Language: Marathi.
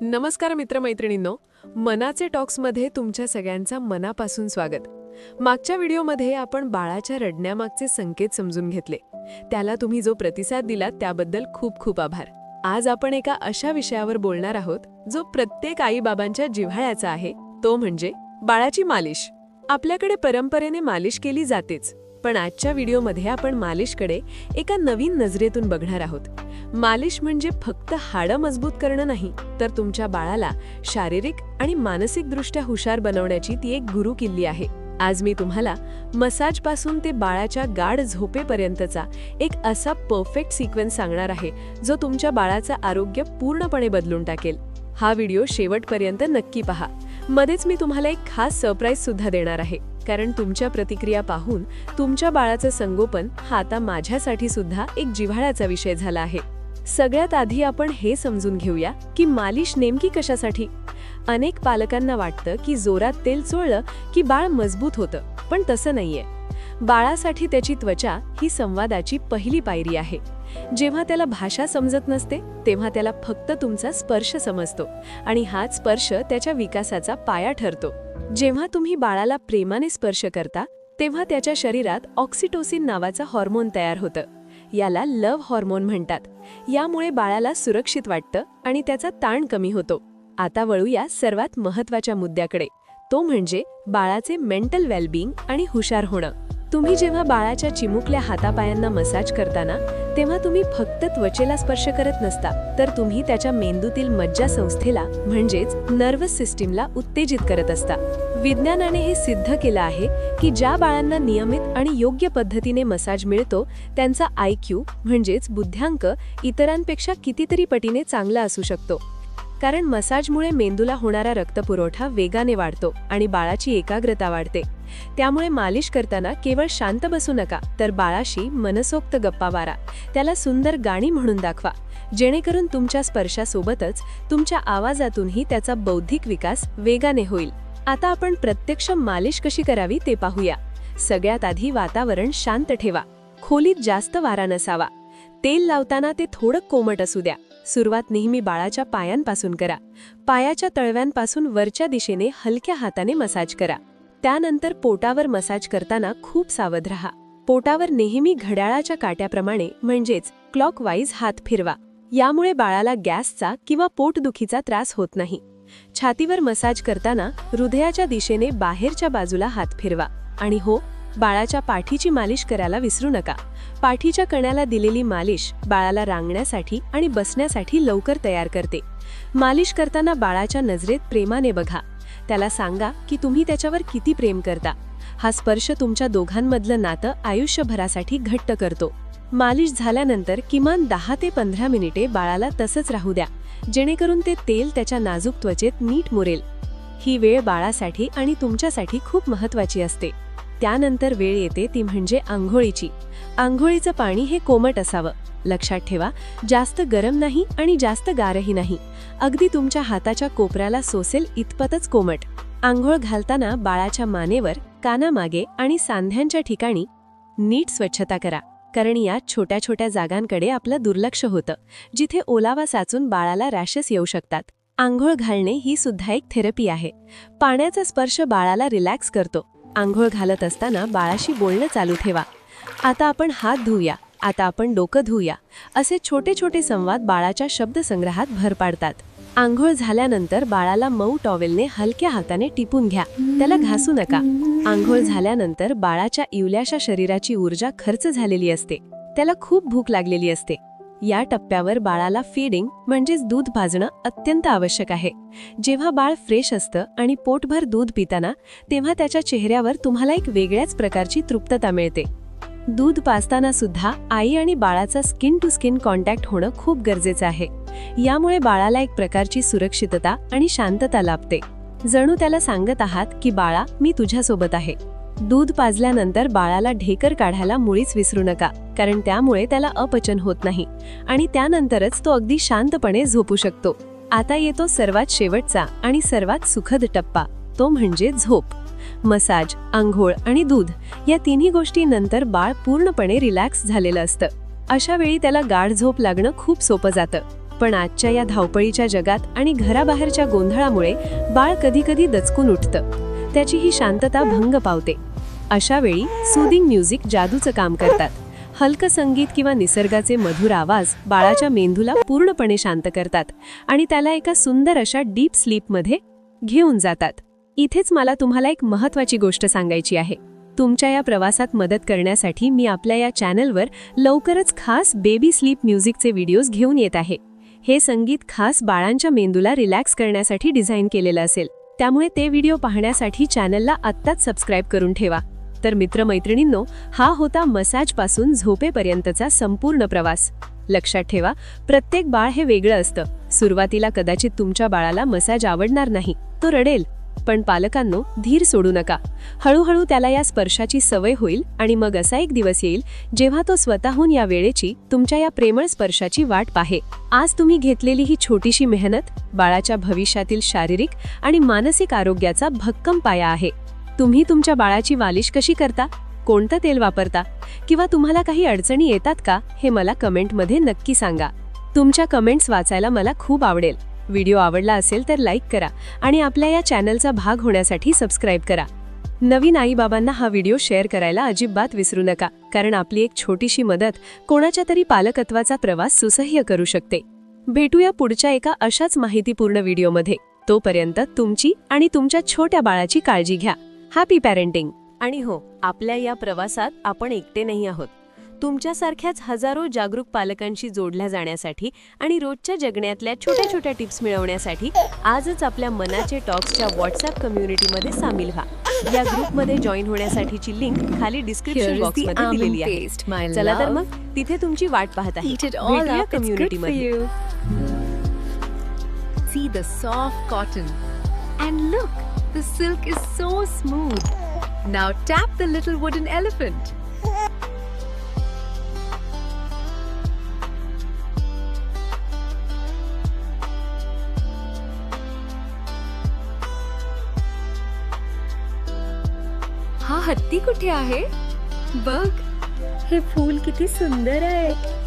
नमस्कार मित्रमैत्रिणींनो, मनाचे टॉक्समध्ये तुमच्या सगळ्यांचं मनापासून स्वागत. मागच्या व्हिडिओमध्ये आपण बाळाच्या रडण्यामागचे संकेत समजून घेतले. त्याला तुम्ही जो प्रतिसाद दिलात त्याबद्दल खूप खूप आभार. आज आपण एका अशा विषयावर बोलणार आहोत जो प्रत्येक आई-बाबांच्या जिव्हाळ्याचा आहे, तो म्हणजे बाळाची मालिश. आपल्याकडे परंपरेने मालिश केली जातेच, पण आजच्या व्हिडिओमध्ये आपण मालिशकडे एका नवीन नजरेतून बघणार आहोत. मालिश म्हणजे फक्त हाडं मजबूत करणं नाही, तर तुमच्या बाळाला शारीरिक आणि मानसिकदृष्ट्या हुशार बनवण्याची ती एक गुरुकिल्ली आहे. आज मी तुम्हाला मसाजपासून ते बाळाच्या गाढ झोपेपर्यंतचा एक असा परफेक्ट सिक्वेन्स सांगणार आहे जो तुमच्या बाळाचं आरोग्य पूर्णपणे बदलून टाकेल. हा व्हिडिओ शेवटपर्यंत नक्की पहा. मध्येच मी तुम्हाला एक खास सरप्राईज सुद्धा देणार आहे, कारण तुमच्या प्रतिक्रिया पाहून तुमच्या बाळाचं संगोपन हा आता माझ्यासाठी सुद्धा एक जिव्हाळ्याचा विषय झाला आहे. सगळ्यात आधी आपण हे समजून घेऊया की मालिश नेमकी कशासाठी. अनेक पालकांना वाटतं की जोरात तेल चोळलं की बाळ मजबूत होतं, पण तसं नाहीये. बाळासाठी त्याची त्वचा ही संवादाची पहिली पायरी आहे. जेव्हा त्याला भाषा समजत नसते तेव्हा त्याला फक्त तुमचा स्पर्श समजतो, आणि हाच स्पर्श त्याच्या विकासाचा पाया ठरतो. जेव्हा तुम्ही बाळाला प्रेमाने स्पर्श करता तेव्हा त्याच्या शरीरात ऑक्सिटोसिन नावाचं हार्मोन तयार होतं. याला लव्ह हार्मोन म्हणतात. यामुळे बाळाला सुरक्षित वाटतं आणि त्याचा ताण कमी होतो. आता वळूया सर्वात महत्त्वाच्या मुद्द्याकडे, तो म्हणजे बाळाचे मेंटल वेलबिंग आणि हुशार होणं. तुम्ही जेव्हा बाळाच्या चिमुकल्या हातापायांना मसाज करताना तेव्हा तुम्ही फक्त त्वचेला स्पर्श करत नसता, तर तुम्ही त्याच्या मेंदूतील मज्जासंस्थेला म्हणजेच नर्वस सिस्टीमला उत्तेजित करत असता. विज्ञानाने हे सिद्ध केलं आहे की ज्या बाळांना नियमित आणि योग्य पद्धतीने मसाज मिळतो त्यांचा IQ म्हणजेच बुद्ध्यांक इतरांपेक्षा कितीतरी पटीने चांगला असू शकतो. कारण मसाजमुळे मेंदूला होणारा रक्तपुरवठा वेगाने वाढतो आणि बाळाची एकाग्रता वाढते. त्यामुळे मालिश करताना केवळ शांत बसू नका, तर बाळाशी मनसोक्त गप्पा मारा. त्याला सुंदर गाणी म्हणून दाखवा, जेणेकरून तुमच्या स्पर्शासोबतच तुमच्या आवाजातूनही त्याचा बौद्धिक विकास वेगाने होईल. आता आपण प्रत्यक्ष मालिश कशी करावी ते पाहूया. सगळ्यात आधी वातावरण शांत ठेवा. खोलीत जास्त वारा नसावा. तेल लावताना ते थोडं कोमट असू द्या. सुरुवात नेहमी बाळाच्या पायांपासून करा. पायाच्या तळव्यांपासून वरच्या दिशेने हलक्या हाताने मसाज करा. त्यानंतर पोटावर मसाज करताना खूप सावध राहा. पोटावर नेहमी घड्याळाच्या काट्याप्रमाणे म्हणजेच क्लॉकवाईज हात फिरवा. यामुळे बाळाला गॅसचा किंवा पोटदुखीचा त्रास होत नाही. छातीवर मसाज करताना हृदयाच्या दिशेने बाहेरच्या बाजूला हात फिरवा. आणि हो, बाळाच्या पाठीची मालिश करायला विसरू नका. पाठीच्या कण्याला दिलेली मालिश बाळाला रांगण्यासाठी आणि बसण्यासाठी लवकर तयार करते. मालिश करताना बाळाच्या नजरेत प्रेमाने बघा. त्याला सांगा की तुम्ही त्याच्यावर किती प्रेम करता. हा स्पर्श तुमच्या दोघांमधलं नातं आयुष्यभरासाठी घट्ट करतो. मालिश झाल्यानंतर किमान 10 ते 15 मिनिटे बाळाला तसंच राहू द्या, जेणेकरून ते तेल त्याच्या नाजूक त्वचेत नीट मुरेल. ही वेळ बाळासाठी आणि तुमच्यासाठी खूप महत्त्वाची असते. त्यानंतर वेळ येते ती म्हणजे आंघोळीची. आंघोळीचं पाणी हे कोमट असावं. लक्षात ठेवा, जास्त गरम नाही आणि जास्त गारही नाही. अगदी तुमच्या हाताच्या कोपऱ्याला सोसेल इतपतच कोमट. आंघोळ घालताना बाळाच्या मानेवर, कानामागे आणि सांध्यांच्या ठिकाणी नीट स्वच्छता करा, कारण या छोट्या छोट्या जागांकडे आपलं दुर्लक्ष होतं, जिथे ओलावा साचून बाळाला रॅशेस येऊ शकतात. आंघोळ घालणे ही सुद्धा एक थेरपी आहे. पाण्याचा स्पर्श बाळाला रिलॅक्स करतो. आंघोळ घालत असताना बाळाशी बोलणं चालू ठेवा. आता आपण हात धुऊया, आता आपण डोकं धुऊया, असे छोटे छोटे संवाद बाळाच्या शब्दसंग्रहात भर पाडतात. आंघोळ झाल्यानंतर बाळाला मऊ टॉवेलने हलक्या हाताने टिपून घ्या. त्याला घासू नका. आंघोळ झाल्यानंतर बाळाच्या इवल्याशा शरीराची ऊर्जा खर्च झालेली असते. त्याला खूप भूक लागलेली असते. या टप्प्यावर बाळाला फीडिंग म्हणजेच दूध पाजणं अत्यंत आवश्यक आहे. जेव्हा बाळ फ्रेश असतं आणि पोटभर दूध पिताना तेव्हा त्याच्या चेहऱ्यावर तुम्हाला एक वेगळ्याच प्रकारची तृप्तता मिळते. दूध पाजताना सुद्धा आई आणि बाळाचा स्किन टू स्किन कॉन्टॅक्ट होणं खूप गरजेचं आहे. यामुळे बाळाला एक प्रकारची सुरक्षितता आणि शांतता लाभते. जणू त्याला सांगत आहात की बाळा, मी तुझ्यासोबत आहे. दूध पाजल्यानंतर बाळाला ढेकर काढायला मुळीच विसरू नका, कारण त्यामुळे त्याला अपचन होत नाही आणि त्यानंतरच तो अगदी शांतपणे झोपू शकतो. आता येतो सर्वात शेवटचा आणि सर्वात सुखद टप्पा, तो म्हणजे झोप. मसाज, आंघोळ आणि दूध या तिन्ही गोष्टी नंतर बाळ पूर्णपणे रिलॅक्स झालेलं असतं. अशा वेळी त्याला गाढ झोप लागणं खूप सोपं जातं. पण आजच्या या धावपळीच्या जगात आणि घराबाहेरच्या गोंधळामुळे बाळ कधीकधी दचकून उठतं. त्याची ही शांतता भंग पावते. अशा वेळी सूदिंग म्युझिक जादूचं काम करतात. हलकं संगीत किंवा निसर्गाचे मधुर आवाज बाळाच्या मेंदूला पूर्णपणे शांत करतात आणि त्याला एका सुंदर अशा डीप स्लीपमध्ये घेऊन जातात. इथेच मला तुम्हाला एक महत्त्वाची गोष्ट सांगायची आहे. तुमच्या या प्रवासात मदत करण्यासाठी मी आपल्या या चॅनलवर लवकरच खास बेबी स्लीप म्युझिकचे व्हिडिओज घेऊन येत आहे. हे संगीत खास बाळांच्या मेंदूला रिलॅक्स करण्यासाठी डिझाईन केलेलं असेल. त्यामुळे ते व्हिडिओ पाहण्यासाठी चॅनलला आत्ताच सबस्क्राईब करून ठेवा. तर मित्रमैत्रिणींनो, हा होता मसाजपासून झोपेपर्यंतचा संपूर्ण प्रवास. लक्षात ठेवा, प्रत्येक बाळ हे वेगळं असतं. सुरुवातीला कदाचित तुमच्या बाळाला मसाज आवडणार नाही, तो रडेल. पण पालकांनो, धीर सोडू नका. हळूहळू त्याला या स्पर्शाची सवय होईल आणि मग असा एक दिवस येईल जेव्हा तो स्वतःहून या वेळेची, तुमच्या या प्रेमळ स्पर्शाची वाट पाहे. आज तुम्ही घेतलेली ही छोटीशी मेहनत बाळाच्या भविष्यातील शारीरिक आणि मानसिक आरोग्याचा भक्कम पाया आहे. तुम्ही तुमच्या बाळाची मालिश कशी करता, कोणतं तेल वापरता किंवा तुम्हाला काही अडचणी येतात का, हे मला कमेंटमध्ये नक्की सांगा. तुमच्या कमेंट्स वाचायला मला खूप आवडेल. व्हिडिओ आवडला असेल तर लाईक करा आणि आपल्या या चॅनलचा भाग होण्यासाठी सबस्क्राईब करा. नवीन आईबाबांना हा व्हिडिओ शेअर करायला अजिबात विसरू नका, कारण आपली एक छोटीशी मदत कोणाच्या तरी पालकत्वाचा प्रवास सुसह्य करू शकते. भेटूया पुढच्या एका अशाच माहितीपूर्ण व्हिडिओमध्ये. तोपर्यंत तुमची आणि तुमच्या छोट्या बाळाची काळजी घ्या. Happy parenting. आणि हो, आपल्या या प्रवासात आपण एकटे नाही आहोत. तुमच्यासारख्याच हजारो जागरूक पालकांशी जोडल्या जाण्यासाठी आणि रोजच्या जगण्यातल्या छोट्या छोट्या टिप्स मिळवण्यासाठी आजच आपल्या मनाचे टॉक्सच्या व्हॉट्सअप कम्युनिटीमध्ये सामील व्हा. या ग्रुपमध्ये जॉईन होण्यासाठीची लिंक खाली डिस्क्रिप्शन बॉक्समध्ये दिलेली आहे. चला तर मग तिथे तुमची वाट पाहत आहे. भेटूया कम्युनिटीमध्ये. See the soft cotton. And look, the silk is so smooth. Now tap the little wooden elephant. हा हत्ती कुठे आहे? बघ, हे फूल किती सुंदर आहे.